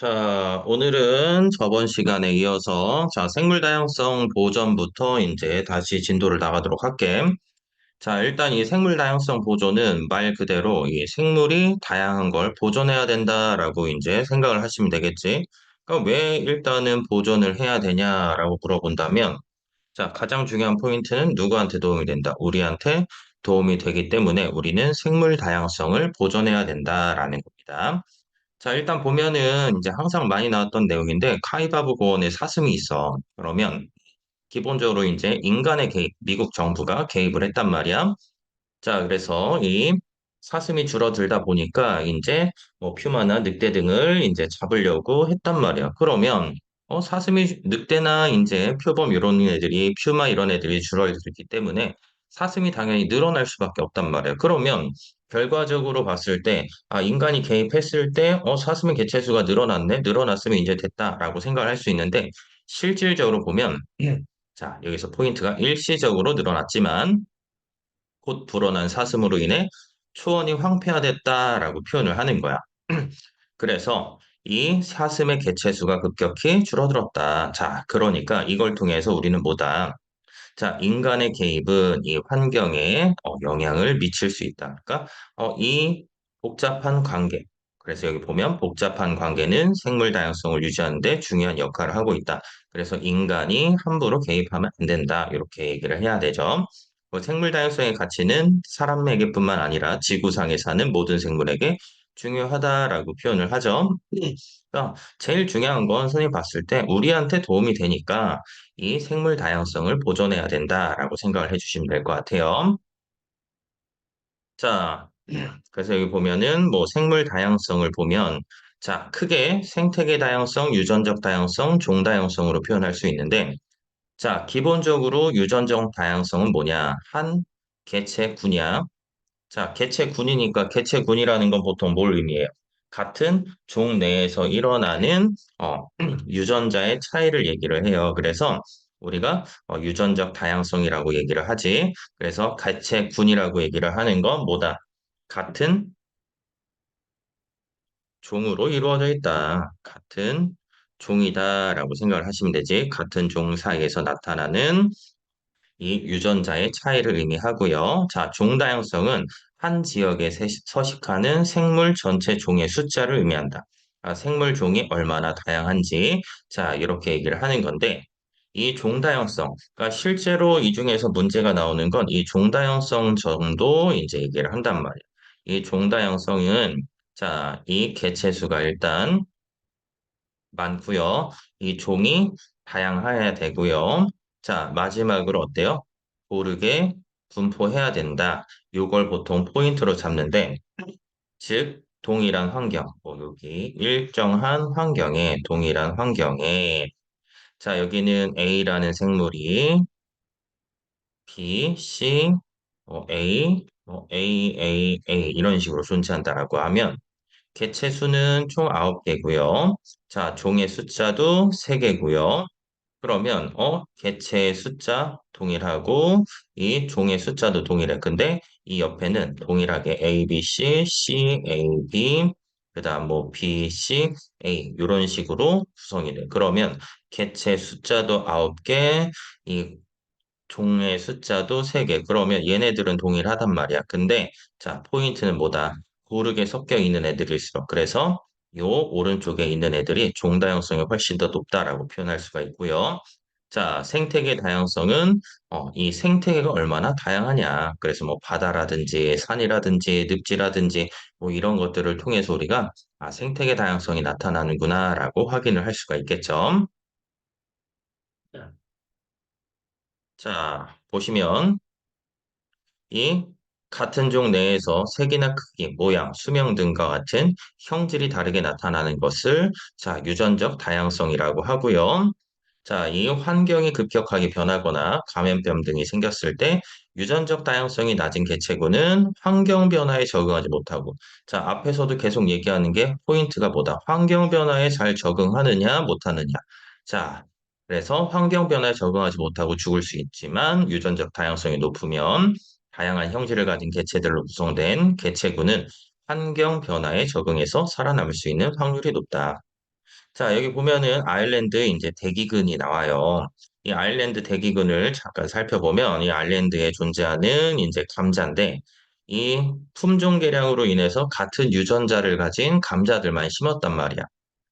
오늘은 저번 시간에 이어서, 생물 다양성 보존부터 이제 다시 진도를 나가도록 할게. 일단 이 생물 다양성 보존은 말 그대로 이 생물이 다양한 걸 보존해야 된다라고 이제 생각을 하시면 되겠지. 그러니까 왜 일단은 보존을 해야 되냐라고 물어본다면, 가장 중요한 포인트는 누구한테 도움이 된다? 우리한테 도움이 되기 때문에 우리는 생물 다양성을 보존해야 된다라는 겁니다. 일단 보면은 이제 항상 많이 나왔던 내용인데 카이바브 고원에 사슴이 있어. 그러면 기본적으로 이제 인간의 개입, 미국 정부가 개입을 했단 말이야. 그래서 이 사슴이 줄어들다 보니까 이제 뭐 퓨마나 늑대 등을 이제 잡으려고 했단 말이야. 그러면 사슴이 늑대나 이제 표범 이런 애들이 퓨마 이런 애들이 줄어들기 때문에 사슴이 당연히 늘어날 수밖에 없단 말이야. 그러면 결과적으로 봤을 때 인간이 개입했을 때 사슴의 개체수가 늘어났네. 늘어났으면 이제 됐다라고 생각을 할 수 있는데 실질적으로 보면 여기서 포인트가 일시적으로 늘어났지만 곧 불어난 사슴으로 인해 초원이 황폐화됐다라고 표현을 하는 거야. 그래서 이 사슴의 개체수가 급격히 줄어들었다. 그러니까 이걸 통해서 우리는 뭐다? 인간의 개입은 이 환경에 영향을 미칠 수 있다. 그러니까 이 복잡한 관계. 그래서 여기 보면 복잡한 관계는 생물 다양성을 유지하는 데 중요한 역할을 하고 있다. 그래서 인간이 함부로 개입하면 안 된다. 이렇게 얘기를 해야 되죠. 생물 다양성의 가치는 사람에게뿐만 아니라 지구상에 사는 모든 생물에게 중요하다라고 표현을 하죠. 그러니까 제일 중요한 건 선생님이 봤을 때 우리한테 도움이 되니까 이 생물 다양성을 보존해야 된다라고 생각을 해주시면 될 것 같아요. 자, 그래서 여기 보면은 뭐 생물 다양성을 보면 크게 생태계 다양성, 유전적 다양성, 종 다양성으로 표현할 수 있는데 기본적으로 유전적 다양성은 뭐냐? 한 개체군이야. 개체군이니까 개체군이라는 건 보통 뭘 의미해요? 같은 종 내에서 일어나는 유전자의 차이를 얘기를 해요. 그래서 우리가 유전적 다양성이라고 얘기를 하지. 그래서 개체군이라고 얘기를 하는 건 뭐다? 같은 종으로 이루어져 있다. 같은 종이다라고 생각을 하시면 되지. 같은 종 사이에서 나타나는 이 유전자의 차이를 의미하고요. 종다양성은 한 지역에 서식하는 생물 전체 종의 숫자를 의미한다. 생물 종이 얼마나 다양한지, 이렇게 얘기를 하는 건데, 이 종다양성, 그러니까 실제로 이 중에서 문제가 나오는 건 이 종다양성 정도 이제 얘기를 한단 말이에요. 이 종다양성은, 이 개체수가 일단 많고요. 이 종이 다양해야 되고요. 마지막으로 어때요? 고르게 분포해야 된다. 요걸 보통 포인트로 잡는데, 즉, 동일한 환경, 여기 일정한 환경에, 동일한 환경에, 여기는 A라는 생물이 B, C, A, A 이런 식으로 존재한다라고 하면 개체 수는 총 9개고요. 종의 숫자도 3개고요. 그러면 개체의 숫자 동일하고 이 종의 숫자도 동일해. 근데 이 옆에는 동일하게 A, B, C, C, A, B, 그다음 뭐 B, C, A 이런 식으로 구성이 돼. 그러면 개체 숫자도 9개, 이 종의 숫자도 3개. 그러면 얘네들은 동일하단 말이야. 근데 포인트는 뭐다? 고르게 섞여 있는 애들일수록. 그래서 요 오른쪽에 있는 애들이 종 다양성이 훨씬 더 높다라고 표현할 수가 있고요. 생태계 다양성은 이 생태계가 얼마나 다양하냐. 그래서 뭐 바다라든지 산이라든지 늪지라든지 뭐 이런 것들을 통해서 우리가 생태계 다양성이 나타나는구나라고 확인을 할 수가 있겠죠. 보시면 이 같은 종 내에서 색이나 크기, 모양, 수명 등과 같은 형질이 다르게 나타나는 것을 유전적 다양성이라고 하고요. 이 환경이 급격하게 변하거나 감염병 등이 생겼을 때 유전적 다양성이 낮은 개체군은 환경 변화에 적응하지 못하고 앞에서도 계속 얘기하는 게 포인트가 뭐다? 환경 변화에 잘 적응하느냐, 못하느냐. 자, 그래서 환경 변화에 적응하지 못하고 죽을 수 있지만 유전적 다양성이 높으면 다양한 형질을 가진 개체들로 구성된 개체군은 환경 변화에 적응해서 살아남을 수 있는 확률이 높다. 자, 여기 보면은 아일랜드 이제 대기근이 나와요. 이 아일랜드 대기근을 잠깐 살펴보면 이 아일랜드에 존재하는 이제 감자인데 이 품종 개량으로 인해서 같은 유전자를 가진 감자들만 심었단 말이야.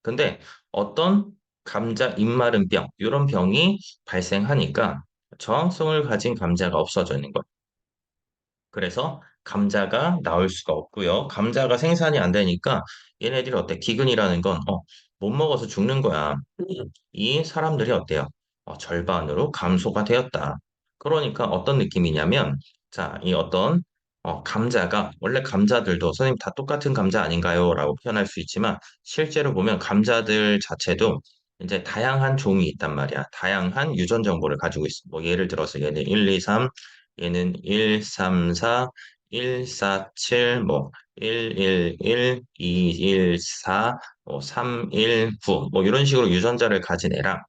근데 어떤 감자 입마른 병, 이런 병이 발생하니까 저항성을 가진 감자가 없어져 있는 거야. 그래서 감자가 나올 수가 없고요. 감자가 생산이 안 되니까 얘네들이 어때? 기근이라는 건 못 먹어서 죽는 거야. 이 사람들이 어때요? 절반으로 감소가 되었다. 그러니까 어떤 느낌이냐면, 자, 이 어떤 감자가 원래 감자들도 선생님 다 똑같은 감자 아닌가요? 라고 표현할 수 있지만 실제로 보면 감자들 자체도 이제 다양한 종이 있단 말이야. 다양한 유전 정보를 가지고 있어. 뭐 예를 들어서 얘는 1, 2, 3, 얘는 1, 3, 4, 1, 4, 7, 뭐 1, 1, 1, 2, 1, 4, 뭐 3, 1, 9, 뭐 이런 식으로 유전자를 가진 애랑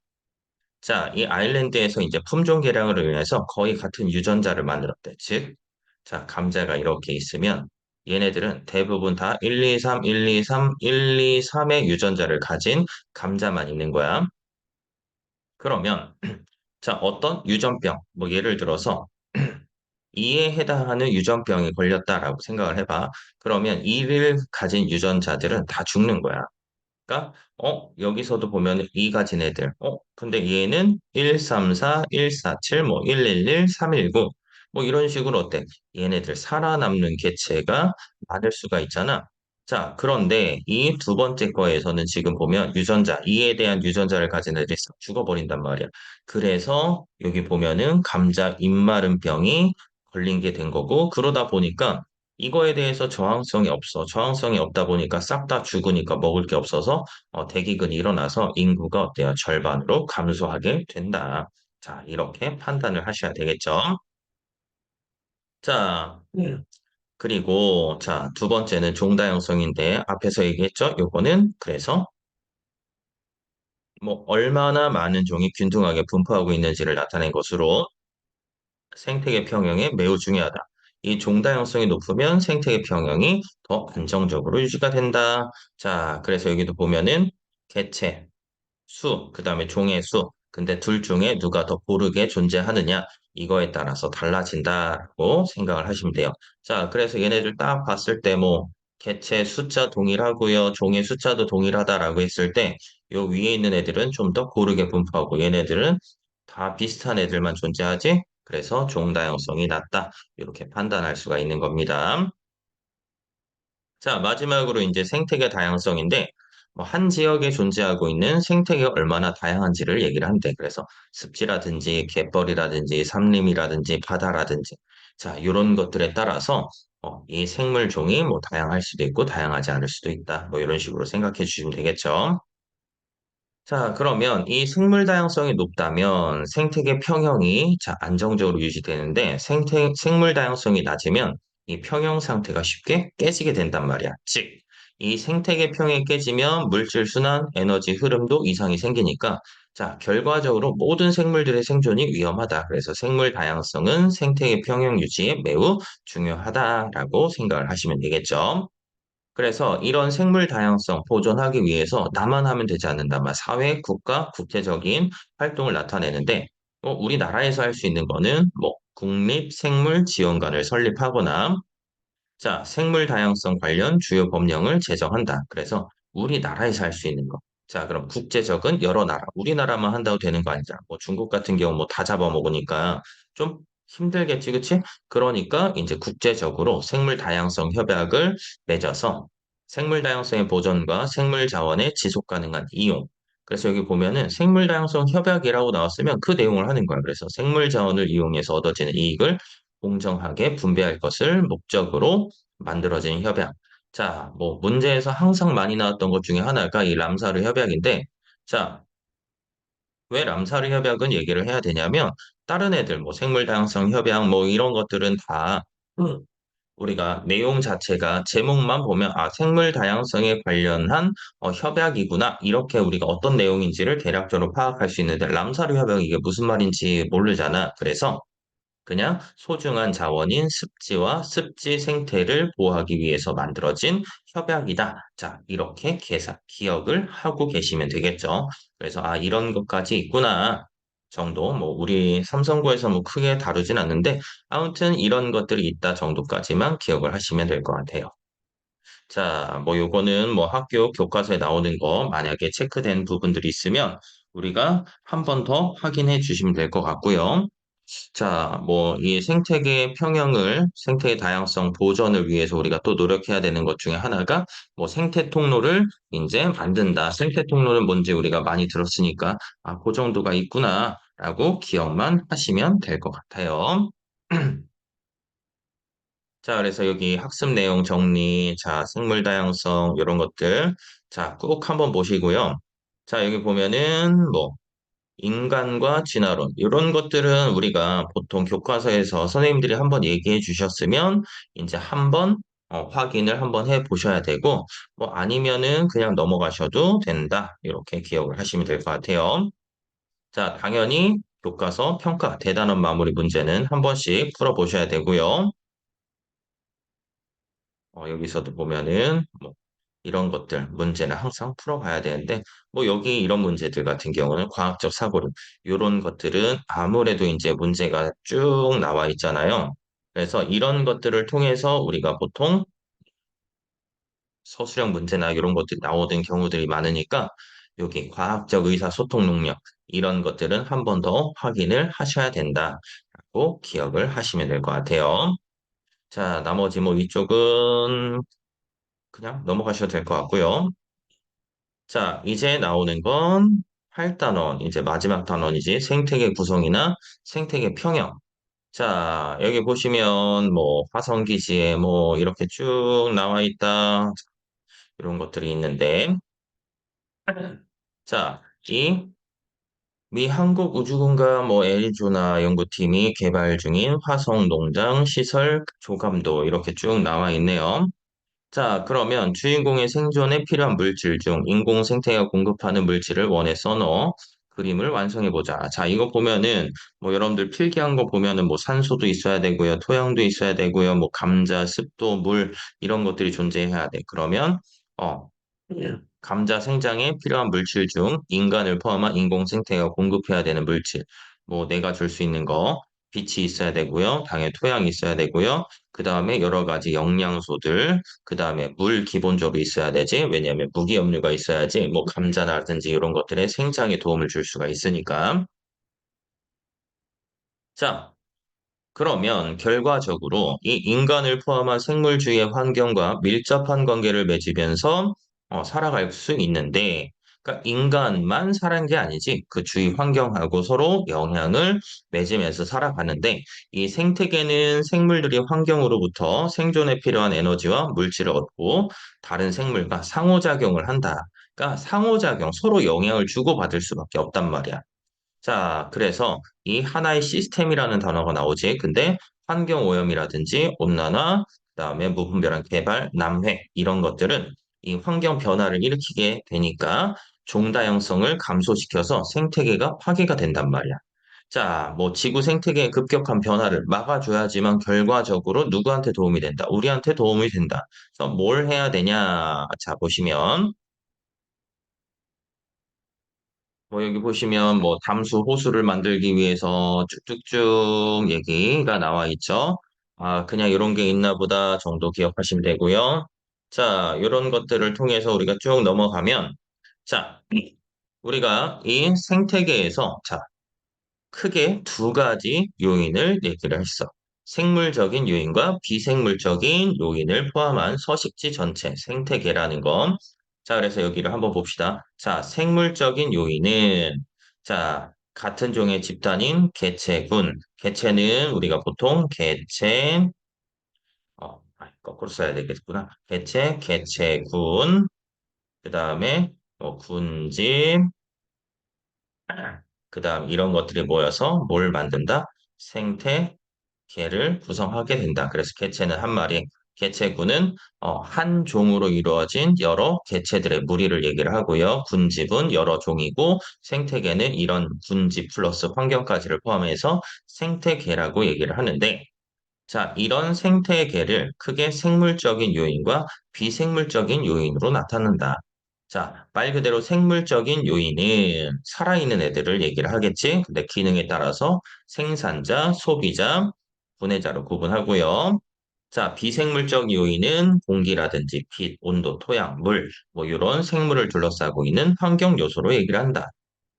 자, 이 아일랜드에서 이제 품종 개량으로 인해서 거의 같은 유전자를 만들었대. 즉, 자, 감자가 이렇게 있으면 얘네들은 대부분 다 1, 2, 3, 1, 2, 3, 1, 2, 3의 유전자를 가진 감자만 있는 거야. 그러면 자, 어떤 유전병, 뭐 예를 들어서 이에 해당하는 유전병이 걸렸다라고 생각을 해봐. 그러면 이를 가진 유전자들은 다 죽는 거야. 그러니까 여기서도 보면 2 가진 애들. 근데 얘는 134, 147, 뭐 111, 319. 뭐 이런 식으로 어때? 얘네들 살아남는 개체가 많을 수가 있잖아. 자, 그런데 이 두 번째 거에서는 지금 보면 유전자, 이에 대한 유전자를 가진 애들이 싹 죽어버린단 말이야. 그래서 여기 보면은 감자 입마른 병이 걸린 게 된 거고, 그러다 보니까 이거에 대해서 저항성이 없어. 저항성이 없다 보니까 싹 다 죽으니까 먹을 게 없어서 대기근이 일어나서 인구가 어때요? 절반으로 감소하게 된다. 자, 이렇게 판단을 하셔야 되겠죠. 자, 그리고 자, 두 번째는 종다양성인데 앞에서 얘기했죠? 요거는 그래서 뭐 얼마나 많은 종이 균등하게 분포하고 있는지를 나타낸 것으로 생태계 평형에 매우 중요하다. 이 종다양성이 높으면 생태계 평형이 더 안정적으로 유지가 된다. 자, 그래서 여기도 보면은 개체, 수, 그 다음에 종의 수. 근데 둘 중에 누가 더 고르게 존재하느냐, 이거에 따라서 달라진다고 생각을 하시면 돼요. 자, 그래서 얘네들 딱 봤을 때 뭐, 개체 숫자 동일하고요, 종의 숫자도 동일하다라고 했을 때, 요 위에 있는 애들은 좀 더 고르게 분포하고, 얘네들은 다 비슷한 애들만 존재하지, 그래서 종 다양성이 낮다. 이렇게 판단할 수가 있는 겁니다. 자, 마지막으로 이제 생태계 다양성인데, 뭐한 지역에 존재하고 있는 생태계가 얼마나 다양한지를 얘기를 한대. 그래서 습지라든지 갯벌이라든지 산림이라든지 바다라든지, 자, 이런 것들에 따라서 이 생물 종이 뭐 다양할 수도 있고 다양하지 않을 수도 있다. 뭐 이런 식으로 생각해 주시면 되겠죠. 자, 그러면 이 생물 다양성이 높다면 생태계 평형이 자, 안정적으로 유지되는데 생물 다양성이 낮으면 이 평형 상태가 쉽게 깨지게 된단 말이야. 즉, 이 생태계 평이 깨지면 물질 순환, 에너지 흐름도 이상이 생기니까 자, 결과적으로 모든 생물들의 생존이 위험하다. 그래서 생물 다양성은 생태계 평형 유지에 매우 중요하다라고 생각을 하시면 되겠죠. 그래서 이런 생물 다양성 보존하기 위해서 나만 하면 되지 않는다만 사회, 국가, 국제적인 활동을 나타내는데 우리나라에서 할 수 있는 거는 뭐 국립생물지원관을 설립하거나 자, 생물 다양성 관련 주요 법령을 제정한다. 그래서 우리나라에서 할 수 있는 거. 자, 그럼 국제적은 여러 나라. 우리나라만 한다고 되는 거 아니잖아. 뭐 중국 같은 경우 뭐 다 잡아먹으니까 좀 힘들겠지, 그치? 그러니까 이제 국제적으로 생물 다양성 협약을 맺어서 생물 다양성의 보존과 생물 자원의 지속 가능한 이용. 그래서 여기 보면은 생물 다양성 협약이라고 나왔으면 그 내용을 하는 거야. 그래서 생물 자원을 이용해서 얻어지는 이익을 공정하게 분배할 것을 목적으로 만들어진 협약. 자, 뭐 문제에서 항상 많이 나왔던 것 중에 하나가 이 람사르 협약인데, 자, 왜 람사르 협약은 얘기를 해야 되냐면 다른 애들 뭐 생물 다양성 협약 뭐 이런 것들은 다 우리가 내용 자체가 제목만 보면 아 생물 다양성에 관련한 협약이구나 이렇게 우리가 어떤 내용인지를 대략적으로 파악할 수 있는데 람사르 협약 이게 무슨 말인지 모르잖아. 그래서 그냥 소중한 자원인 습지와 습지 생태를 보호하기 위해서 만들어진 협약이다. 자, 이렇게 기억을 하고 계시면 되겠죠. 그래서, 아, 이런 것까지 있구나. 정도, 뭐, 우리 삼성고에서 뭐 크게 다루진 않는데, 아무튼 이런 것들이 있다 정도까지만 기억을 하시면 될 것 같아요. 자, 뭐 요거는 뭐 학교 교과서에 나오는 거 만약에 체크된 부분들이 있으면 우리가 한 번 더 확인해 주시면 될 것 같고요. 자, 뭐 이 생태계 평형을 생태계 다양성 보존을 위해서 우리가 또 노력해야 되는 것 중에 하나가 뭐 생태 통로를 이제 만든다. 생태 통로는 뭔지 우리가 많이 들었으니까 아, 그 정도가 있구나라고 기억만 하시면 될 것 같아요. 자, 그래서 여기 학습 내용 정리, 자, 생물 다양성, 이런 것들. 자, 꼭 한번 보시고요. 자, 여기 보면은, 뭐, 인간과 진화론, 이런 것들은 우리가 보통 교과서에서 선생님들이 한번 얘기해 주셨으면, 이제 한번, 확인을 한번 해 보셔야 되고, 뭐, 아니면은 그냥 넘어가셔도 된다. 이렇게 기억을 하시면 될 것 같아요. 자, 당연히 교과서 평가, 대단원 마무리 문제는 한 번씩 풀어 보셔야 되고요. 여기서도 보면은 뭐 이런 것들 문제는 항상 풀어봐야 되는데 뭐 여기 이런 문제들 같은 경우는 과학적 사고력 이런 것들은 아무래도 이제 문제가 쭉 나와 있잖아요. 그래서 이런 것들을 통해서 우리가 보통 서술형 문제나 이런 것들이 나오는 경우들이 많으니까 여기 과학적 의사소통 능력 이런 것들은 한 번 더 확인을 하셔야 된다라고 기억을 하시면 될 것 같아요. 자, 나머지 뭐 이쪽은 그냥 넘어가셔도 될 것 같고요. 자, 이제 나오는 건 8단원, 이제 마지막 단원이지. 생태계 구성이나 생태계 평형. 자, 여기 보시면 뭐 화성기지에 뭐 이렇게 쭉 나와 있다. 이런 것들이 있는데. 자, 이 미 한국우주공간 뭐 애리조나 연구팀이 개발 중인 화성 농장 시설 조감도 이렇게 쭉 나와 있네요. 자, 그러면 주인공의 생존에 필요한 물질 중 인공 생태가 공급하는 물질을 원에 써넣어 그림을 완성해 보자. 자, 이거 보면은 뭐 여러분들 필기한 거 보면은 뭐 산소도 있어야 되고요, 토양도 있어야 되고요, 뭐 감자, 습도, 물 이런 것들이 존재해야 돼. 그러면 어 감자 생장에 필요한 물질 중 인간을 포함한 인공 생태가 공급해야 되는 물질. 뭐 내가 줄 수 있는 거 빛이 있어야 되고요, 당연히 토양이 있어야 되고요. 그 다음에 여러 가지 영양소들, 그 다음에 물 기본적으로 있어야 되지. 왜냐하면 무기염류가 있어야지 뭐 감자라든지 이런 것들에 생장에 도움을 줄 수가 있으니까. 자, 그러면 결과적으로 이 인간을 포함한 생물주의 환경과 밀접한 관계를 맺으면서 살아갈 수 있는데, 그러니까 인간만 살아가는 게 아니지. 그 주위 환경하고 서로 영향을 맺으면서 살아가는데, 이 생태계는 생물들이 환경으로부터 생존에 필요한 에너지와 물질을 얻고 다른 생물과 상호작용을 한다. 그러니까 상호작용, 서로 영향을 주고받을 수밖에 없단 말이야. 자, 그래서 이 하나의 시스템이라는 단어가 나오지. 근데 환경 오염이라든지 온난화, 그다음에 무분별한 개발, 남획 이런 것들은 이 환경 변화를 일으키게 되니까 종다양성을 감소시켜서 생태계가 파괴가 된단 말이야. 자, 뭐 지구 생태계의 급격한 변화를 막아줘야지만 결과적으로 누구한테 도움이 된다? 우리한테 도움이 된다. 그래서 뭘 해야 되냐? 자, 보시면 뭐 여기 보시면 뭐 담수 호수를 만들기 위해서 쭉쭉쭉 얘기가 나와 있죠. 아, 그냥 이런 게 있나 보다 정도 기억하시면 되고요. 자, 이런 것들을 통해서 우리가 쭉 넘어가면 자, 우리가 이 생태계에서 자, 크게 두 가지 요인을 얘기를 했어. 생물적인 요인과 비생물적인 요인을 포함한 서식지 전체, 생태계라는 거. 자, 그래서 여기를 한번 봅시다. 자, 생물적인 요인은, 자, 같은 종의 집단인 개체군. 개체는 우리가 보통 거꾸로 써야 되겠구나. 개체군. 그 다음에 군집, 그 다음 이런 것들이 모여서 뭘 만든다? 생태계를 구성하게 된다. 그래서 개체는 한 마리, 개체군은 한 종으로 이루어진 여러 개체들의 무리를 얘기를 하고요. 군집은 여러 종이고 생태계는 이런 군집 플러스 환경까지를 포함해서 생태계라고 얘기를 하는데 자, 이런 생태계를 크게 생물적인 요인과 비생물적인 요인으로 나타낸다. 자, 말 그대로 생물적인 요인은 살아있는 애들을 얘기를 하겠지. 근데 기능에 따라서 생산자, 소비자, 분해자로 구분하고요. 자, 비생물적 요인은 공기라든지 빛, 온도, 토양, 물, 뭐 이런 생물을 둘러싸고 있는 환경 요소로 얘기를 한다.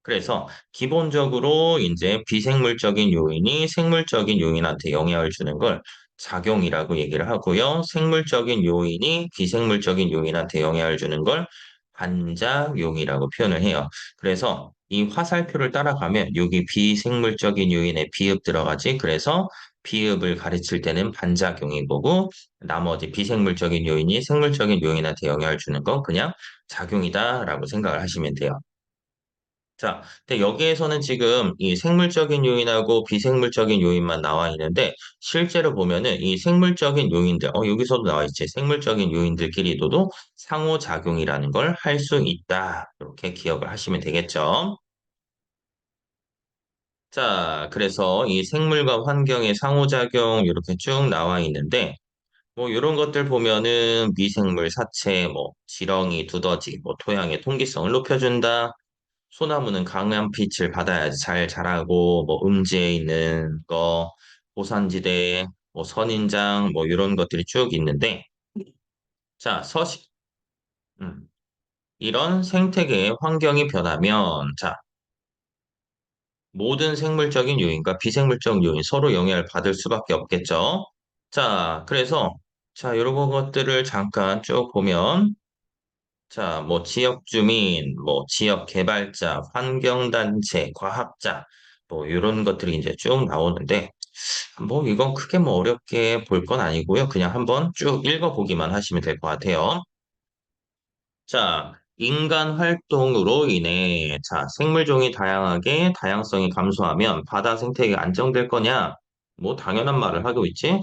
그래서 기본적으로 이제 비생물적인 요인이 생물적인 요인한테 영향을 주는 걸 작용이라고 얘기를 하고요. 생물적인 요인이 비생물적인 요인한테 영향을 주는 걸 반작용이라고 표현을 해요. 그래서 이 화살표를 따라가면 여기 비생물적인 요인에 비읍 들어가지. 그래서 비읍을 가르칠 때는 반작용인 거고 나머지 비생물적인 요인이 생물적인 요인한테 영향을 주는 건 그냥 작용이다라고 생각을 하시면 돼요. 자, 근데 여기에서는 지금 이 생물적인 요인하고 비생물적인 요인만 나와 있는데, 실제로 보면은 이 생물적인 요인들, 여기서도 나와 있지. 생물적인 요인들끼리도 상호작용이라는 걸 할 수 있다. 이렇게 기억을 하시면 되겠죠. 자, 그래서 이 생물과 환경의 상호작용 이렇게 쭉 나와 있는데, 뭐 이런 것들 보면은 미생물 사체, 뭐 지렁이, 두더지, 뭐 토양의 통기성을 높여준다. 소나무는 강한 빛을 받아야 잘 자라고, 뭐 음지에 있는 거, 고산지대, 뭐 선인장, 뭐 이런 것들이 쭉 있는데, 자, 음, 이런 생태계의 환경이 변하면, 자, 모든 생물적인 요인과 비생물적 요인 서로 영향을 받을 수밖에 없겠죠. 자, 그래서, 자, 이런 것들을 잠깐 쭉 보면, 자, 뭐 지역 주민, 뭐 지역 개발자, 환경단체, 과학자, 뭐 이런 것들이 이제 쭉 나오는데 뭐 이건 크게 뭐 어렵게 볼 건 아니고요. 그냥 한번 쭉 읽어보기만 하시면 될 것 같아요. 자, 인간 활동으로 인해 자, 생물종이 다양하게 다양성이 감소하면 바다 생태계가 안정될 거냐? 뭐 당연한 말을 하고 있지.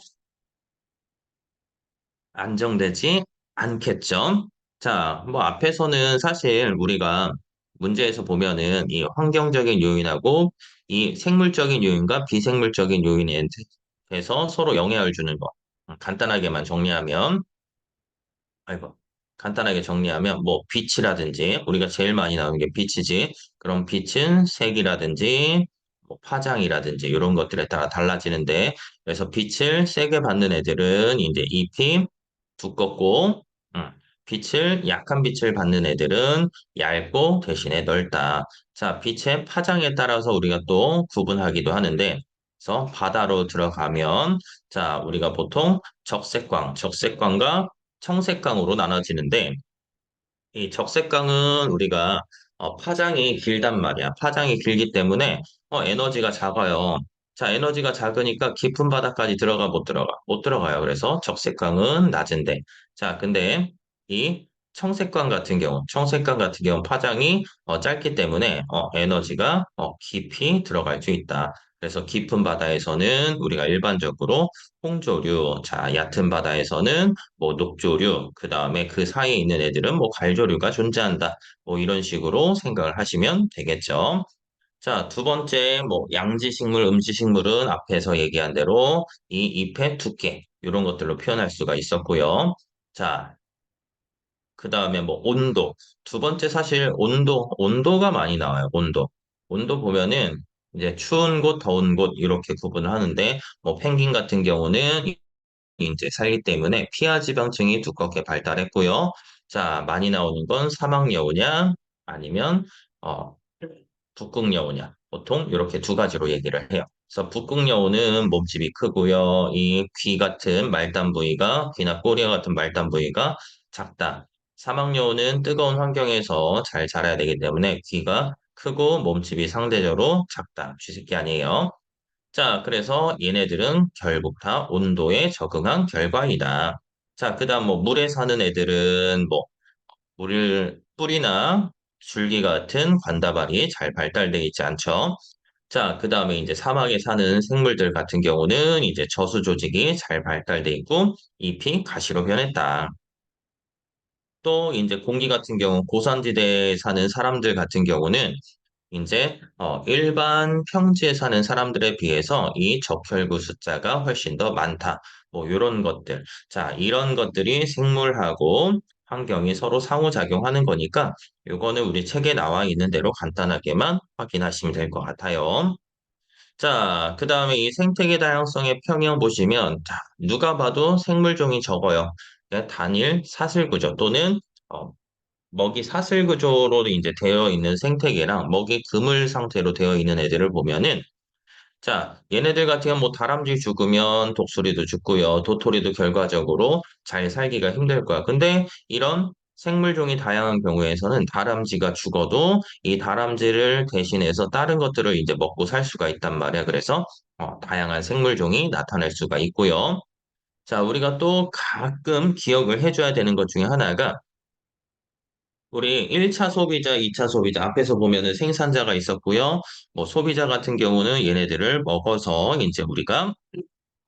안정되지 않겠죠. 자, 뭐 앞에서는 사실 우리가 문제에서 보면은 이 환경적인 요인하고 이 생물적인 요인과 비생물적인 요인에 대해서 서로 영향을 주는 거. 간단하게만 정리하면 아이고. 간단하게 정리하면 뭐 빛이라든지 우리가 제일 많이 나오는 게 빛이지. 그럼 빛은 색이라든지 뭐 파장이라든지 이런 것들에 따라 달라지는데 그래서 빛을 세게 받는 애들은 이제 잎이 두껍고 빛을 약한 빛을 받는 애들은 얇고 대신에 넓다. 자, 빛의 파장에 따라서 우리가 또 구분하기도 하는데 그래서 바다로 들어가면 자, 우리가 보통 적색광과 청색광으로 나눠지는데 이 적색광은 우리가 파장이 길단 말이야. 파장이 길기 때문에 에너지가 작아요. 자, 에너지가 작으니까 깊은 바다까지 들어가 못 들어가? 못 들어가요. 그래서 적색광은 낮은데. 자, 근데 이 청색광 같은 경우 파장이 짧기 때문에 에너지가 깊이 들어갈 수 있다. 그래서 깊은 바다에서는 우리가 일반적으로 홍조류, 자, 얕은 바다에서는 뭐 녹조류, 그 다음에 그 사이에 있는 애들은 뭐 갈조류가 존재한다. 뭐 이런 식으로 생각을 하시면 되겠죠. 자, 두 번째, 뭐 양지식물, 음지식물은 앞에서 얘기한 대로 이 잎의 두께, 이런 것들로 표현할 수가 있었고요. 자, 그 다음에 뭐 온도. 두 번째 사실 온도가 많이 나와요. 온도 보면은 이제 추운 곳, 더운 곳 이렇게 구분을 하는데 뭐 펭귄 같은 경우는 이제 살기 때문에 피하 지방층이 두껍게 발달했고요. 자, 많이 나오는 건 사막여우냐 아니면 어, 북극여우냐. 보통 이렇게 두 가지로 얘기를 해요. 그래서 북극여우는 몸집이 크고요. 이 귀 같은 말단 부위가 귀나 꼬리와 같은 말단 부위가 작다. 사막여우는 뜨거운 환경에서 잘 자라야 되기 때문에 귀가 크고 몸집이 상대적으로 작다. 쥐새끼 아니에요. 자, 그래서 얘네들은 결국 다 온도에 적응한 결과이다. 자, 그다음 뭐 물에 사는 애들은 뭐 뿌리나 줄기 같은 관다발이 잘 발달되어 있지 않죠. 자, 그 다음에 이제 사막에 사는 생물들 같은 경우는 이제 저수 조직이 잘 발달돼 있고 잎이 가시로 변했다. 또 이제 공기 같은 경우 고산지대에 사는 사람들 같은 경우는 이제 일반 평지에 사는 사람들에 비해서 이 적혈구 숫자가 훨씬 더 많다. 뭐 이런 것들. 자, 이런 것들이 생물하고 환경이 서로 상호작용하는 거니까 요거는 우리 책에 나와 있는 대로 간단하게만 확인하시면 될 것 같아요. 자, 그 다음에 이 생태계 다양성의 평형 보시면, 자, 누가 봐도 생물종이 적어요. 그러니까 단일 사슬구조 또는 어, 먹이 사슬구조로 이제 되어 있는 생태계랑 먹이 그물 상태로 되어 있는 애들을 보면은 자, 얘네들 같은 경우는 뭐 다람쥐 죽으면 독수리도 죽고요. 도토리도 결과적으로 잘 살기가 힘들 거야. 근데 이런 생물종이 다양한 경우에서는 다람쥐가 죽어도 이 다람쥐를 대신해서 다른 것들을 이제 먹고 살 수가 있단 말이야. 그래서 다양한 생물종이 나타날 수가 있고요. 자, 우리가 또 가끔 기억을 해줘야 되는 것 중에 하나가 우리 1차 소비자, 2차 소비자 앞에서 보면은 생산자가 있었고요. 뭐 소비자 같은 경우는 얘네들을 먹어서 이제 우리가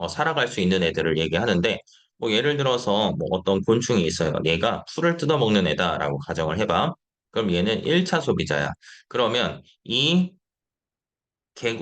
살아갈 수 있는 애들을 얘기하는데 뭐 예를 들어서 뭐 어떤 곤충이 있어요. 얘가 풀을 뜯어먹는 애다라고 가정을 해봐. 그럼 얘는 1차 소비자야. 그러면 이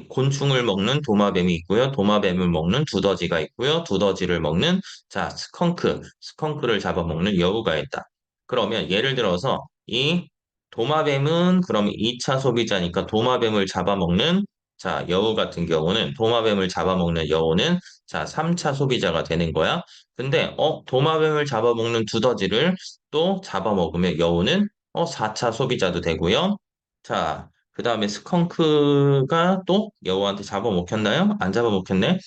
곤충을 먹는 도마뱀이 있고요. 도마뱀을 먹는 두더지가 있고요. 두더지를 먹는 자 스컹크를 잡아먹는 여우가 있다. 그러면 예를 들어서 이 도마뱀은 그럼 2차 소비자니까 도마뱀을 잡아먹는 자 여우 같은 경우는 도마뱀을 잡아먹는 여우는 자 3차 소비자가 되는 거야. 근데 도마뱀을 잡아먹는 두더지를 또 잡아먹으면 여우는 4차 소비자도 되고요. 자 그 다음에 스컹크가 또 여우한테 잡아먹혔나요? 안 잡아먹혔네?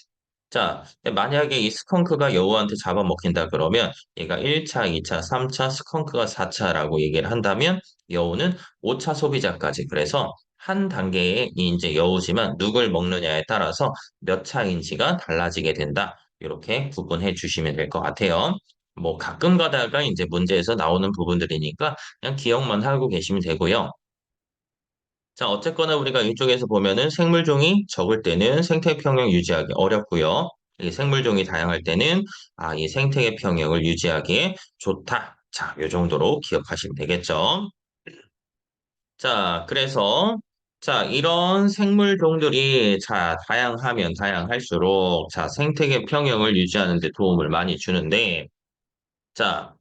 자, 만약에 이 스컹크가 여우한테 잡아먹힌다 그러면 얘가 1차, 2차, 3차, 스컹크가 4차라고 얘기를 한다면 여우는 5차 소비자까지. 그래서 한 단계의 이제 여우지만 누굴 먹느냐에 따라서 몇 차인지가 달라지게 된다. 이렇게 구분해 주시면 될 것 같아요. 뭐 가끔 가다가 이제 문제에서 나오는 부분들이니까 그냥 기억만 하고 계시면 되고요. 자, 어쨌거나 우리가 이쪽에서 보면은 생물종이 적을 때는 생태 평형 유지하기 어렵고요. 이 생물종이 다양할 때는 이 생태계 평형을 유지하기에 좋다. 자, 요 정도로 기억하시면 되겠죠. 자, 그래서 자, 이런 생물종들이 자, 다양하면 다양할수록 자, 생태계 평형을 유지하는 데 도움을 많이 주는데 자,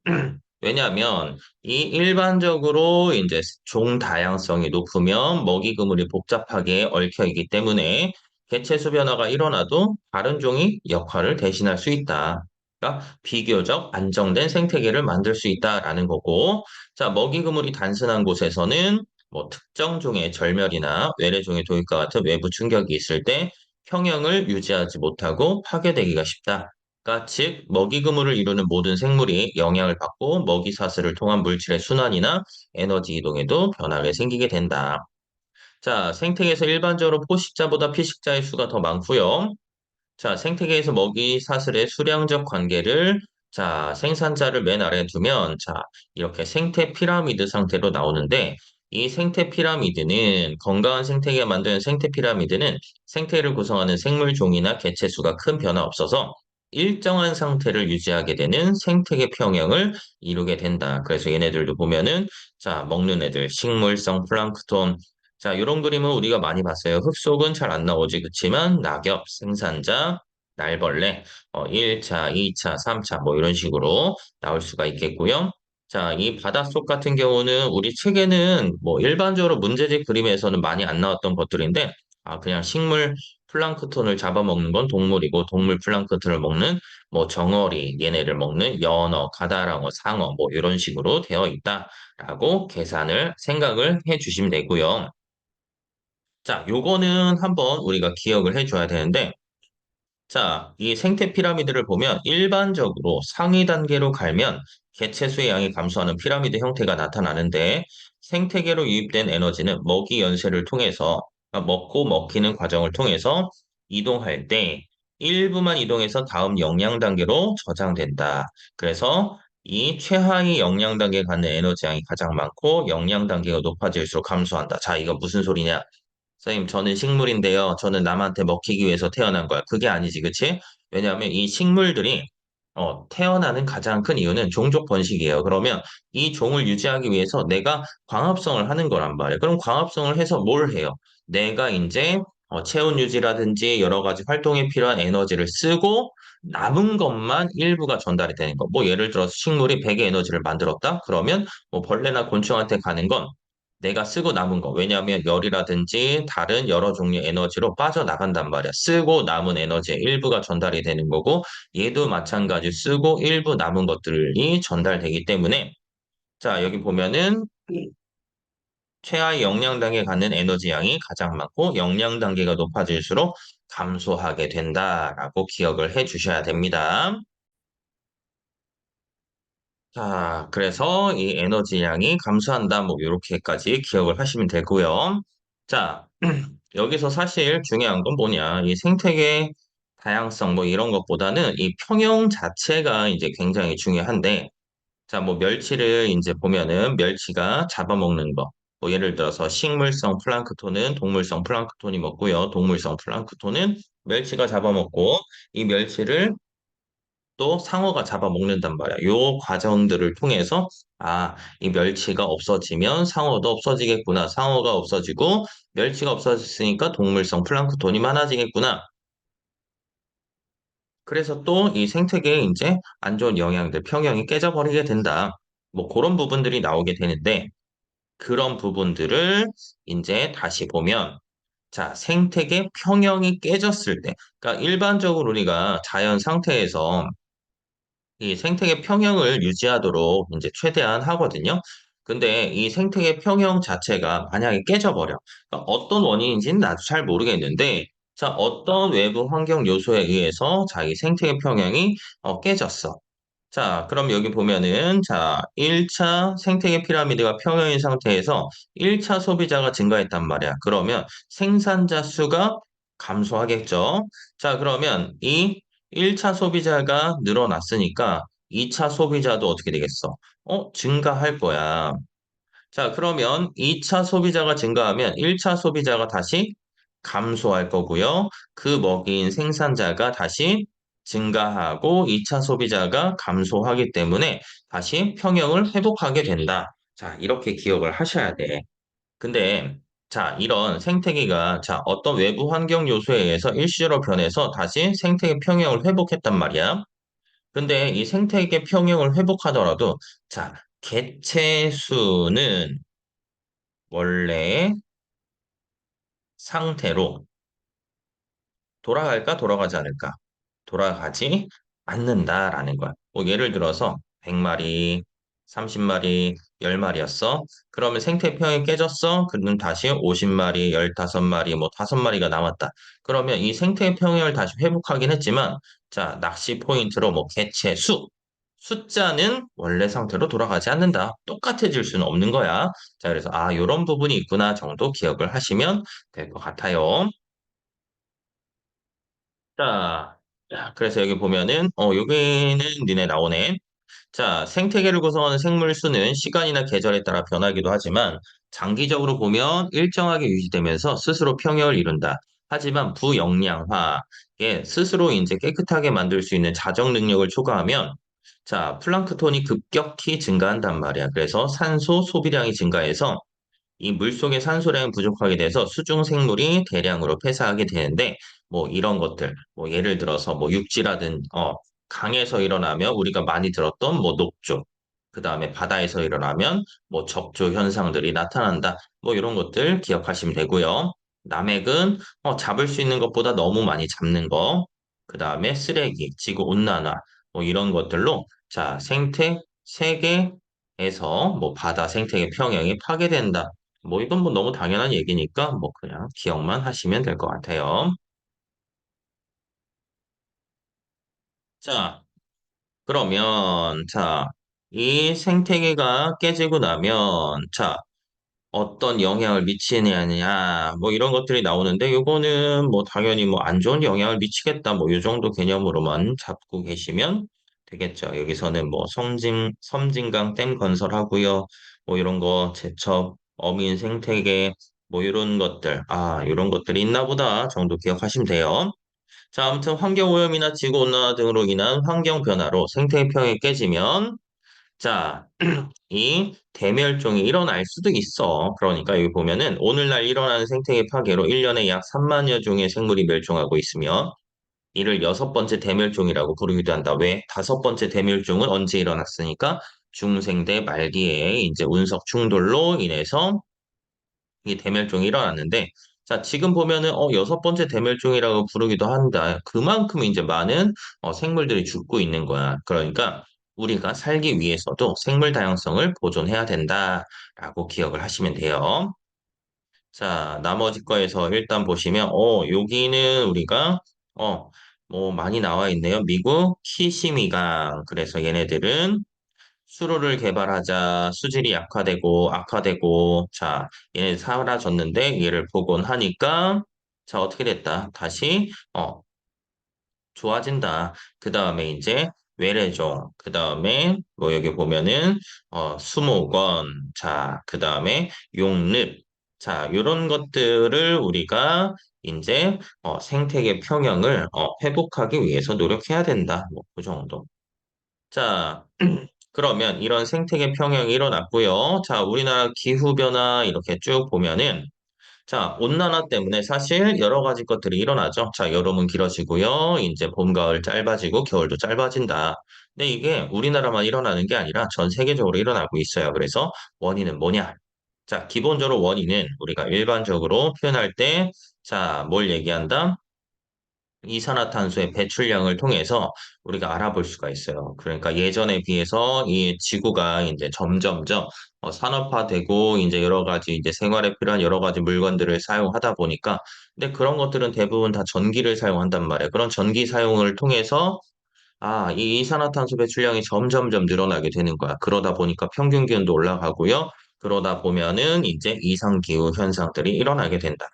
왜냐하면 이 일반적으로 이제 종 다양성이 높으면 먹이 그물이 복잡하게 얽혀 있기 때문에 개체수 변화가 일어나도 다른 종이 역할을 대신할 수 있다. 그러니까 비교적 안정된 생태계를 만들 수 있다라는 거고, 자, 먹이 그물이 단순한 곳에서는 뭐 특정 종의 절멸이나 외래종의 도입과 같은 외부 충격이 있을 때 평형을 유지하지 못하고 파괴되기가 쉽다. 그러니까 즉 먹이 그물을 이루는 모든 생물이 영향을 받고 먹이 사슬을 통한 물질의 순환이나 에너지 이동에도 변화가 생기게 된다. 자, 생태계에서 일반적으로 포식자보다 피식자의 수가 더 많고요. 자, 생태계에서 먹이 사슬의 수량적 관계를 자, 생산자를 맨 아래에 두면 자, 이렇게 생태 피라미드 상태로 나오는데 이 생태 피라미드는 건강한 생태계 만드는 생태 피라미드는 생태를 구성하는 생물 종이나 개체 수가 큰 변화 없어서 일정한 상태를 유지하게 되는 생태계 평형을 이루게 된다. 그래서 얘네들도 보면은 자, 먹는 애들 식물성 플랑크톤 자, 이런 그림은 우리가 많이 봤어요. 흙속은 잘 안 나오지. 그렇지만 낙엽, 생산자, 날벌레, 1차, 2차, 3차 뭐 이런 식으로 나올 수가 있겠고요. 자, 이 바닷속 같은 경우는 우리 책에는 뭐 일반적으로 문제집 그림에서는 많이 안 나왔던 것들인데 그냥 식물 플랑크톤을 잡아먹는 건 동물이고 동물 플랑크톤을 먹는 뭐 정어리, 얘네를 먹는 연어, 가다랑어, 상어 뭐 이런 식으로 되어 있다라고 계산을 생각을 해 주시면 되고요. 자, 요거는 한번 우리가 기억을 해줘야 되는데, 자, 이 생태 피라미드를 보면 일반적으로 상위 단계로 갈면 개체수의 양이 감소하는 피라미드 형태가 나타나는데, 생태계로 유입된 에너지는 먹이 연쇄를 통해서, 먹고 먹히는 과정을 통해서 이동할 때 일부만 이동해서 다음 영양 단계로 저장된다. 그래서 이 최하위 영양 단계에 갖는 에너지 양이 가장 많고 영양 단계가 높아질수록 감소한다. 자, 이거 무슨 소리냐? 선생님, 저는 식물인데요. 저는 남한테 먹히기 위해서 태어난 거야. 그게 아니지, 그치? 왜냐하면 이 식물들이 태어나는 가장 큰 이유는 종족 번식이에요. 그러면 이 종을 유지하기 위해서 내가 광합성을 하는 거란 말이에요. 그럼 광합성을 해서 뭘 해요? 내가 이제 체온 유지라든지 여러 가지 활동에 필요한 에너지를 쓰고 남은 것만 일부가 전달이 되는 거. 뭐 예를 들어서 식물이 100의 에너지를 만들었다? 그러면 뭐 벌레나 곤충한테 가는 건 내가 쓰고 남은 거. 왜냐하면 열이라든지 다른 여러 종류의 에너지로 빠져나간단 말이야. 쓰고 남은 에너지의 일부가 전달이 되는 거고, 얘도 마찬가지 쓰고 일부 남은 것들이 전달되기 때문에, 자, 여기 보면은 최하의 영양 단계에 갖는 에너지 양이 가장 많고, 영양 단계가 높아질수록 감소하게 된다라고 기억을 해 주셔야 됩니다. 자, 그래서 이 에너지 양이 감소한다. 뭐, 이렇게까지 기억을 하시면 되고요. 자, 여기서 사실 중요한 건 뭐냐. 이 생태계 다양성 뭐 이런 것보다는 이 평형 자체가 이제 굉장히 중요한데, 자, 뭐 멸치를 이제 보면은 멸치가 잡아먹는 거. 뭐 예를 들어서 식물성 플랑크톤은 동물성 플랑크톤이 먹고요. 동물성 플랑크톤은 멸치가 잡아먹고 이 멸치를 또 상어가 잡아먹는단 말이야. 요 과정들을 통해서 아, 이 멸치가 없어지면 상어도 없어지겠구나. 상어가 없어지고 멸치가 없어졌으니까 동물성 플랑크톤이 많아지겠구나. 그래서 또 이 생태계에 이제 안 좋은 영향들, 평형이 깨져버리게 된다. 뭐 그런 부분들이 나오게 되는데 그런 부분들을 이제 다시 보면 자, 생태계 평형이 깨졌을 때, 그러니까 일반적으로 우리가 자연 상태에서 이 생태계 평형을 유지하도록 이제 최대한 하거든요. 근데 이 생태계 평형 자체가 만약에 깨져버려. 그러니까 어떤 원인인지는 나도 잘 모르겠는데, 자, 어떤 외부 환경 요소에 의해서 자, 이 생태계 평형이 깨졌어. 자, 그럼 여기 보면은, 자, 1차 생태계 피라미드가 평형인 상태에서 1차 소비자가 증가했단 말이야. 그러면 생산자 수가 감소하겠죠. 자, 그러면 이 1차 소비자가 늘어났으니까 2차 소비자도 어떻게 되겠어? 증가할 거야. 자, 그러면 2차 소비자가 증가하면 1차 소비자가 다시 감소할 거고요. 그 먹이인 생산자가 다시 증가하고 2차 소비자가 감소하기 때문에 다시 평형을 회복하게 된다. 자, 이렇게 기억을 하셔야 돼. 근데 자, 이런 생태계가 자, 어떤 외부 환경 요소에 의해서 일시적으로 변해서 다시 생태계 평형을 회복했단 말이야. 근데 이 생태계 평형을 회복하더라도 자, 개체 수는 원래 상태로 돌아갈까 돌아가지 않을까? 돌아가지 않는다라는 거야. 뭐 예를 들어서 100마리, 30마리, 10마리였어. 그러면 생태평이 깨졌어. 그러면 다시 50마리, 15마리, 뭐 5마리가 남았다. 그러면 이 생태평형을 다시 회복하긴 했지만 자, 낚시 포인트로 뭐 개체 수 숫자는 원래 상태로 돌아가지 않는다. 똑같아질 수는 없는 거야. 자, 그래서 아, 요런 부분이 있구나 정도 기억을 하시면 될 것 같아요. 자, 자, 그래서 여기 보면은, 여기는 눈에 나오네. 자, 생태계를 구성하는 생물 수는 시간이나 계절에 따라 변하기도 하지만, 장기적으로 보면 일정하게 유지되면서 스스로 평형을 이룬다. 하지만 부영양화에 스스로 이제 깨끗하게 만들 수 있는 자정 능력을 초과하면, 자, 플랑크톤이 급격히 증가한단 말이야. 그래서 산소 소비량이 증가해서 이 물속의 산소량이 부족하게 돼서 수중 생물이 대량으로 폐사하게 되는데 뭐 이런 것들 뭐 예를 들어서 뭐 육지라든 강에서 일어나면 우리가 많이 들었던 뭐 녹조 그다음에 바다에서 일어나면 뭐 적조 현상들이 나타난다 뭐 이런 것들 기억하시면 되고요. 남획은 잡을 수 있는 것보다 너무 많이 잡는 거 그다음에 쓰레기 지구 온난화 뭐 이런 것들로 자 생태 세계에서 뭐 바다 생태계 평형이 파괴된다. 뭐 이건 뭐 너무 당연한 얘기니까 뭐 그냥 기억만 하시면 될 것 같아요. 자, 그러면 자, 이 생태계가 깨지고 나면 자, 어떤 영향을 미치느냐 뭐 이런 것들이 나오는데 요거는 뭐 당연히 뭐 안 좋은 영향을 미치겠다 뭐 요 정도 개념으로만 잡고 계시면 되겠죠. 여기서는 뭐 섬진강 댐 건설하고요. 뭐 이런 거 제첩 어민 생태계 뭐 이런 것들, 이런 것들이 있나 보다 정도 기억하시면 돼요. 자, 아무튼 환경오염이나 지구온난화 등으로 인한 환경 변화로 생태평이 깨지면 자, 이 대멸종이 일어날 수도 있어. 그러니까 여기 보면은 오늘날 일어나는 생태계 파괴로 1년에 약 3만여 종의 생물이 멸종하고 있으며 이를 여섯 번째 대멸종이라고 부르기도 한다. 왜? 다섯 번째 대멸종은 언제 일어났으니까 중생대 말기에 이제 운석 충돌로 인해서 이 대멸종이 일어났는데 자, 지금 보면은 여섯 번째 대멸종이라고 부르기도 한다. 그만큼 이제 많은 생물들이 죽고 있는 거야. 그러니까 우리가 살기 위해서도 생물 다양성을 보존해야 된다라고 기억을 하시면 돼요. 자, 나머지 거에서 일단 보시면 여기는 우리가 뭐 많이 나와 있네요. 미국 키시미강. 그래서 얘네들은 수로를 개발하자 수질이 약화되고 악화되고 자 얘네 사라졌는데 얘를 복원하니까 자 어떻게 됐다 다시 좋아진다 그 다음에 이제 외래종 그 다음에 뭐 여기 보면은 수목원 자 그 다음에 용늪 자 요런 것들을 우리가 이제 생태계 평형을 회복하기 위해서 노력해야 된다 뭐 그 정도 자, 그러면 이런 생태계 평형이 일어났고요. 자, 우리나라 기후변화 이렇게 쭉 보면은, 자, 온난화 때문에 사실 여러 가지 것들이 일어나죠. 자, 여름은 길어지고요. 이제 봄, 가을 짧아지고 겨울도 짧아진다. 근데 이게 우리나라만 일어나는 게 아니라 전 세계적으로 일어나고 있어요. 그래서 원인은 뭐냐? 자, 기본적으로 원인은 우리가 일반적으로 표현할 때, 자, 뭘 얘기한다? 이산화탄소의 배출량을 통해서 우리가 알아볼 수가 있어요. 그러니까 예전에 비해서 이 지구가 이제 점점점 산업화되고 이제 여러 가지 이제 생활에 필요한 여러 가지 물건들을 사용하다 보니까 근데 그런 것들은 대부분 다 전기를 사용한단 말이에요. 그런 전기 사용을 통해서 이 이산화탄소 배출량이 점점점 늘어나게 되는 거야. 그러다 보니까 평균 기온도 올라가고요. 그러다 보면은 이제 이상기후 현상들이 일어나게 된다.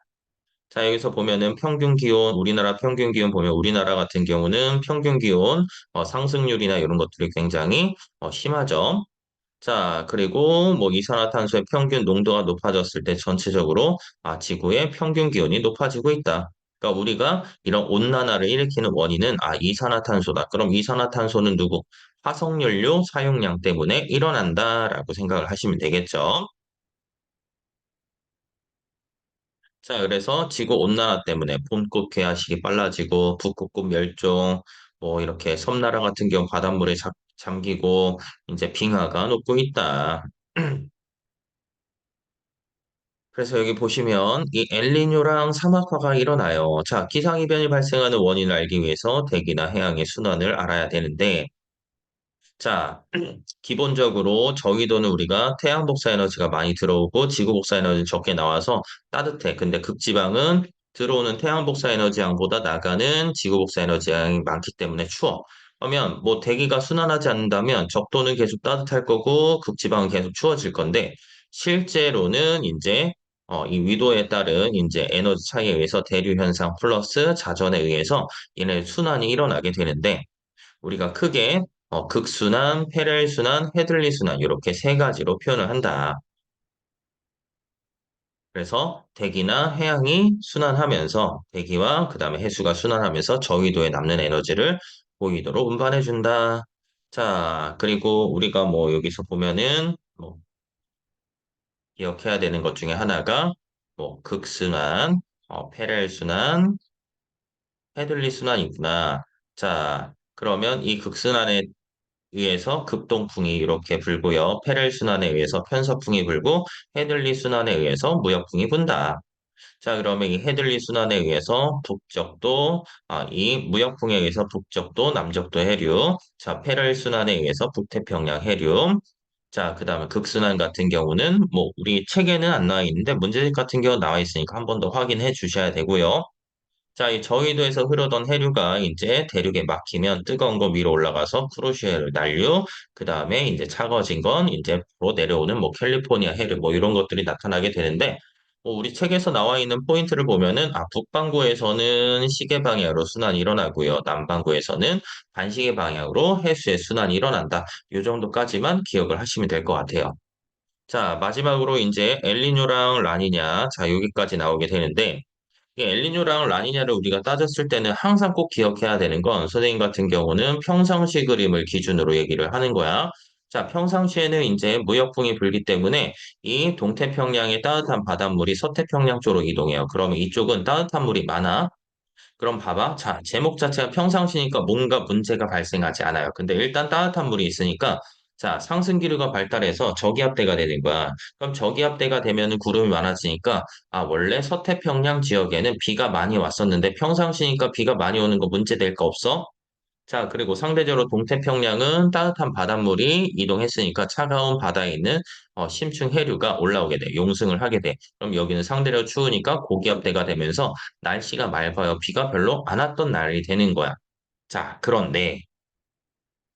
자, 여기서 보면은 평균 기온, 우리나라 평균 기온 보면 우리나라 같은 경우는 평균 기온 상승률이나 이런 것들이 굉장히 심하죠. 자, 그리고 뭐 이산화탄소의 평균 농도가 높아졌을 때 전체적으로 지구의 평균 기온이 높아지고 있다. 그러니까 우리가 이런 온난화를 일으키는 원인은 이산화탄소다. 그럼 이산화탄소는 누구? 화석연료 사용량 때문에 일어난다라고 생각을 하시면 되겠죠. 자, 그래서 지구 온난화 때문에 봄꽃 개화식이 빨라지고 북극곰 멸종, 뭐 이렇게 섬나라 같은 경우 바닷물에 잠기고 이제 빙하가 녹고 있다. 그래서 여기 보시면 이 엘니뇨랑 사막화가 일어나요. 자, 기상이변이 발생하는 원인을 알기 위해서 대기나 해양의 순환을 알아야 되는데 자, 기본적으로 저기도는 우리가 태양 복사 에너지가 많이 들어오고 지구 복사 에너지는 적게 나와서 따뜻해. 근데 극지방은 들어오는 태양 복사 에너지 양보다 나가는 지구 복사 에너지 양이 많기 때문에 추워. 그러면 뭐 대기가 순환하지 않는다면 적도는 계속 따뜻할 거고 극지방은 계속 추워질 건데 실제로는 이제 이 위도에 따른 이제 에너지 차이에 의해서 대류 현상 플러스 자전에 의해서 얘네 순환이 일어나게 되는데 우리가 크게 극순환, 페렐순환, 헤들리순환 이렇게 세 가지로 표현을 한다. 그래서 대기나 해양이 순환하면서 대기와 그다음에 해수가 순환하면서 저위도에 남는 에너지를 고위도로 운반해준다. 자, 그리고 우리가 뭐 여기서 보면은 뭐 기억해야 되는 것 중에 하나가 뭐 극순환, 페렐순환, 헤들리순환이구나. 자, 그러면 이 극순환에 의해서 급동풍이 이렇게 불고요. 페렐 순환에 의해서 편서풍이 불고 헤들리 순환에 의해서 무역풍이 분다. 자, 그러면 이 헤들리 순환에 의해서 북적도, 이 무역풍에 의해서 북적도, 남적도 해류. 자, 페렐 순환에 의해서 북태평양 해류. 자, 그 다음에 극순환 같은 경우는 뭐 우리 책에는 안 나와 있는데 문제집 같은 경우 나와 있으니까 한 번 더 확인해 주셔야 되고요. 자, 이 저위도에서 흐르던 해류가 이제 대륙에 막히면 뜨거운 거 위로 올라가서 쿠로시오를 난류, 그 다음에 이제 차가워진 건 이제 로 내려오는 뭐 캘리포니아 해류 뭐 이런 것들이 나타나게 되는데, 뭐 우리 책에서 나와 있는 포인트를 보면은 북반구에서는 시계 방향으로 순환이 일어나고요. 남반구에서는 반시계 방향으로 해수의 순환이 일어난다. 이 정도까지만 기억을 하시면 될 것 같아요. 자, 마지막으로 이제 엘니뇨랑 라니냐. 자, 여기까지 나오게 되는데, 이 엘니뇨랑 라니냐를 우리가 따졌을 때는 항상 꼭 기억해야 되는 건 선생님 같은 경우는 평상시 그림을 기준으로 얘기를 하는 거야. 자, 평상시에는 이제 무역풍이 불기 때문에 이 동태평양의 따뜻한 바닷물이 서태평양 쪽으로 이동해요. 그러면 이쪽은 따뜻한 물이 많아. 그럼 봐봐. 자, 제목 자체가 평상시니까 뭔가 문제가 발생하지 않아요. 근데 일단 따뜻한 물이 있으니까 자, 상승기류가 발달해서 저기압대가 되는 거야. 그럼 저기압대가 되면 구름이 많아지니까 아, 원래 서태평양 지역에는 비가 많이 왔었는데 평상시니까 비가 많이 오는 거 문제될 거 없어? 자, 그리고 상대적으로 동태평양은 따뜻한 바닷물이 이동했으니까 차가운 바다에 있는 심층 해류가 올라오게 돼. 용승을 하게 돼. 그럼 여기는 상대적으로 추우니까 고기압대가 되면서 날씨가 맑아요. 비가 별로 안 왔던 날이 되는 거야. 자, 그런데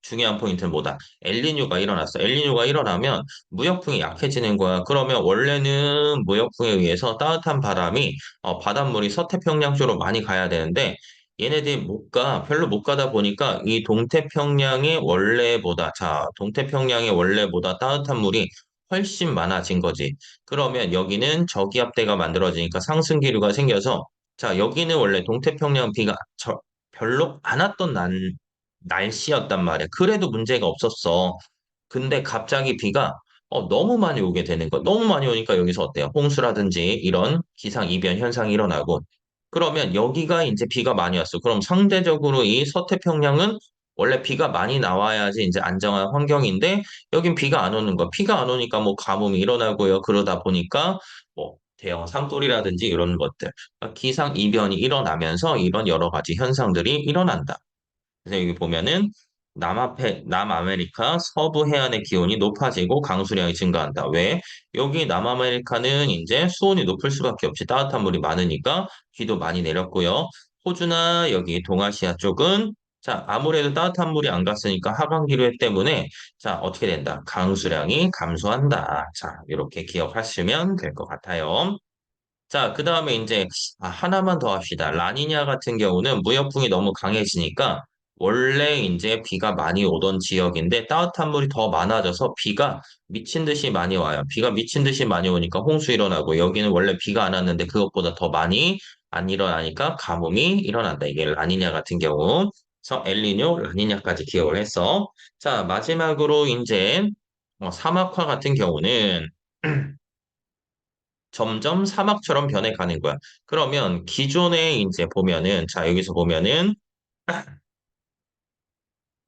중요한 포인트는 뭐다? 엘니뇨가 일어났어. 엘니뇨가 일어나면 무역풍이 약해지는 거야. 그러면 원래는 무역풍에 의해서 따뜻한 바람이 바닷물이 서태평양 쪽으로 많이 가야 되는데 얘네들이 못 가. 별로 못 가다 보니까 이 동태평양의 원래보다 자, 동태평양의 원래보다 따뜻한 물이 훨씬 많아진 거지. 그러면 여기는 저기압대가 만들어지니까 상승기류가 생겨서 자, 여기는 원래 동태평양 비가 별로 안 왔던 날씨였단 말이야. 그래도 문제가 없었어. 근데 갑자기 비가 너무 많이 오게 되는 거야. 너무 많이 오니까 여기서 어때요? 홍수라든지 이런 기상 이변 현상이 일어나고 그러면 여기가 이제 비가 많이 왔어. 그럼 상대적으로 이 서태평양은 원래 비가 많이 나와야지 이제 안정한 환경인데 여긴 비가 안 오는 거야. 비가 안 오니까 뭐 가뭄이 일어나고요. 그러다 보니까 뭐 대형 산불이라든지 이런 것들, 그러니까 기상 이변이 일어나면서 이런 여러 가지 현상들이 일어난다. 그래서 여기 보면은 남아메리카 서부 해안의 기온이 높아지고 강수량이 증가한다. 왜? 여기 남아메리카는 이제 수온이 높을 수밖에 없이 따뜻한 물이 많으니까 비도 많이 내렸고요. 호주나 여기 동아시아 쪽은 자, 아무래도 따뜻한 물이 안 갔으니까 하강 기류 때문에 자, 어떻게 된다? 강수량이 감소한다. 자, 이렇게 기억하시면 될 것 같아요. 자, 그 다음에 이제 하나만 더 합시다. 라니냐 같은 경우는 무역풍이 너무 강해지니까 원래 이제 비가 많이 오던 지역인데 따뜻한 물이 더 많아져서 비가 미친 듯이 많이 와요. 비가 미친 듯이 많이 오니까 홍수 일어나고 여기는 원래 비가 안 왔는데 그것보다 더 많이 안 일어나니까 가뭄이 일어난다. 이게 라니냐 같은 경우. 그래서 엘니뇨, 라니냐까지 기억을 했어. 자, 마지막으로 이제 사막화 같은 경우는 점점 사막처럼 변해가는 거야. 그러면 기존에 이제 보면은, 자, 여기서 보면은,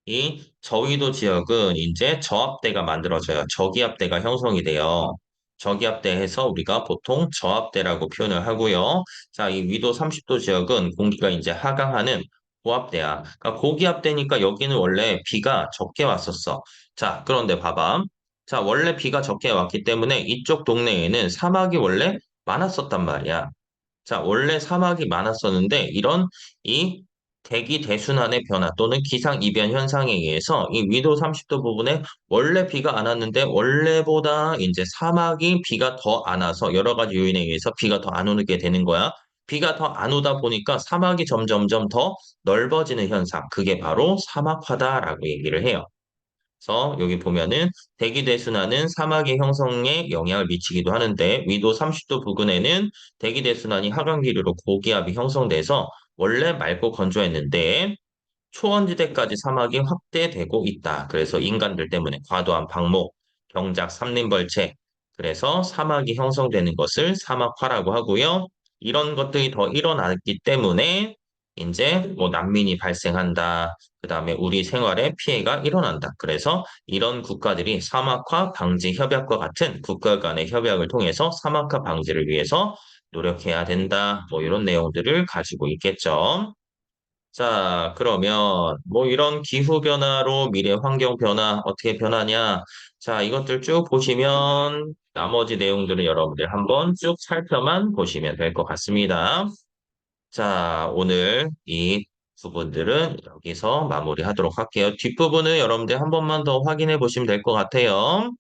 이 저위도 지역은 이제 저압대가 만들어져요. 저기압대가 형성이 돼요. 저기압대해서 우리가 보통 저압대라고 표현을 하고요. 자, 이 위도 30도 지역은 공기가 이제 하강하는 고압대야. 그러니까 고기압대니까 여기는 원래 비가 적게 왔었어. 자, 그런데 봐봐. 자, 원래 비가 적게 왔기 때문에 이쪽 동네에는 사막이 원래 많았었단 말이야. 자, 원래 사막이 많았었는데 이런 이 대기 대순환의 변화 또는 기상 이변 현상에 의해서 이 위도 30도 부분에 원래 비가 안 왔는데 원래보다 이제 사막이 비가 더 안 와서 여러 가지 요인에 의해서 비가 더 안 오게 되는 거야. 비가 더 안 오다 보니까 사막이 점점점 더 넓어지는 현상. 그게 바로 사막화다라고 얘기를 해요. 그래서 여기 보면은 대기대순환은 사막의 형성에 영향을 미치기도 하는데 위도 30도 부근에는 대기대순환이 하강기류로 고기압이 형성돼서 원래 맑고 건조했는데 초원지대까지 사막이 확대되고 있다. 그래서 인간들 때문에 과도한 방목, 경작, 삼림벌채, 그래서 사막이 형성되는 것을 사막화라고 하고요. 이런 것들이 더 일어났기 때문에 이제 뭐 난민이 발생한다. 그다음에 우리 생활에 피해가 일어난다. 그래서 이런 국가들이 사막화 방지 협약과 같은 국가 간의 협약을 통해서 사막화 방지를 위해서 노력해야 된다. 뭐 이런 내용들을 가지고 있겠죠. 자, 그러면 뭐 이런 기후 변화로 미래 환경 변화 어떻게 변하냐? 자, 이것들 쭉 보시면 나머지 내용들은 여러분들 한번 쭉 살펴만 보시면 될 것 같습니다. 자, 오늘 이 부분들은 여기서 마무리하도록 할게요. 뒷부분은 여러분들 한 번만 더 확인해 보시면 될 것 같아요.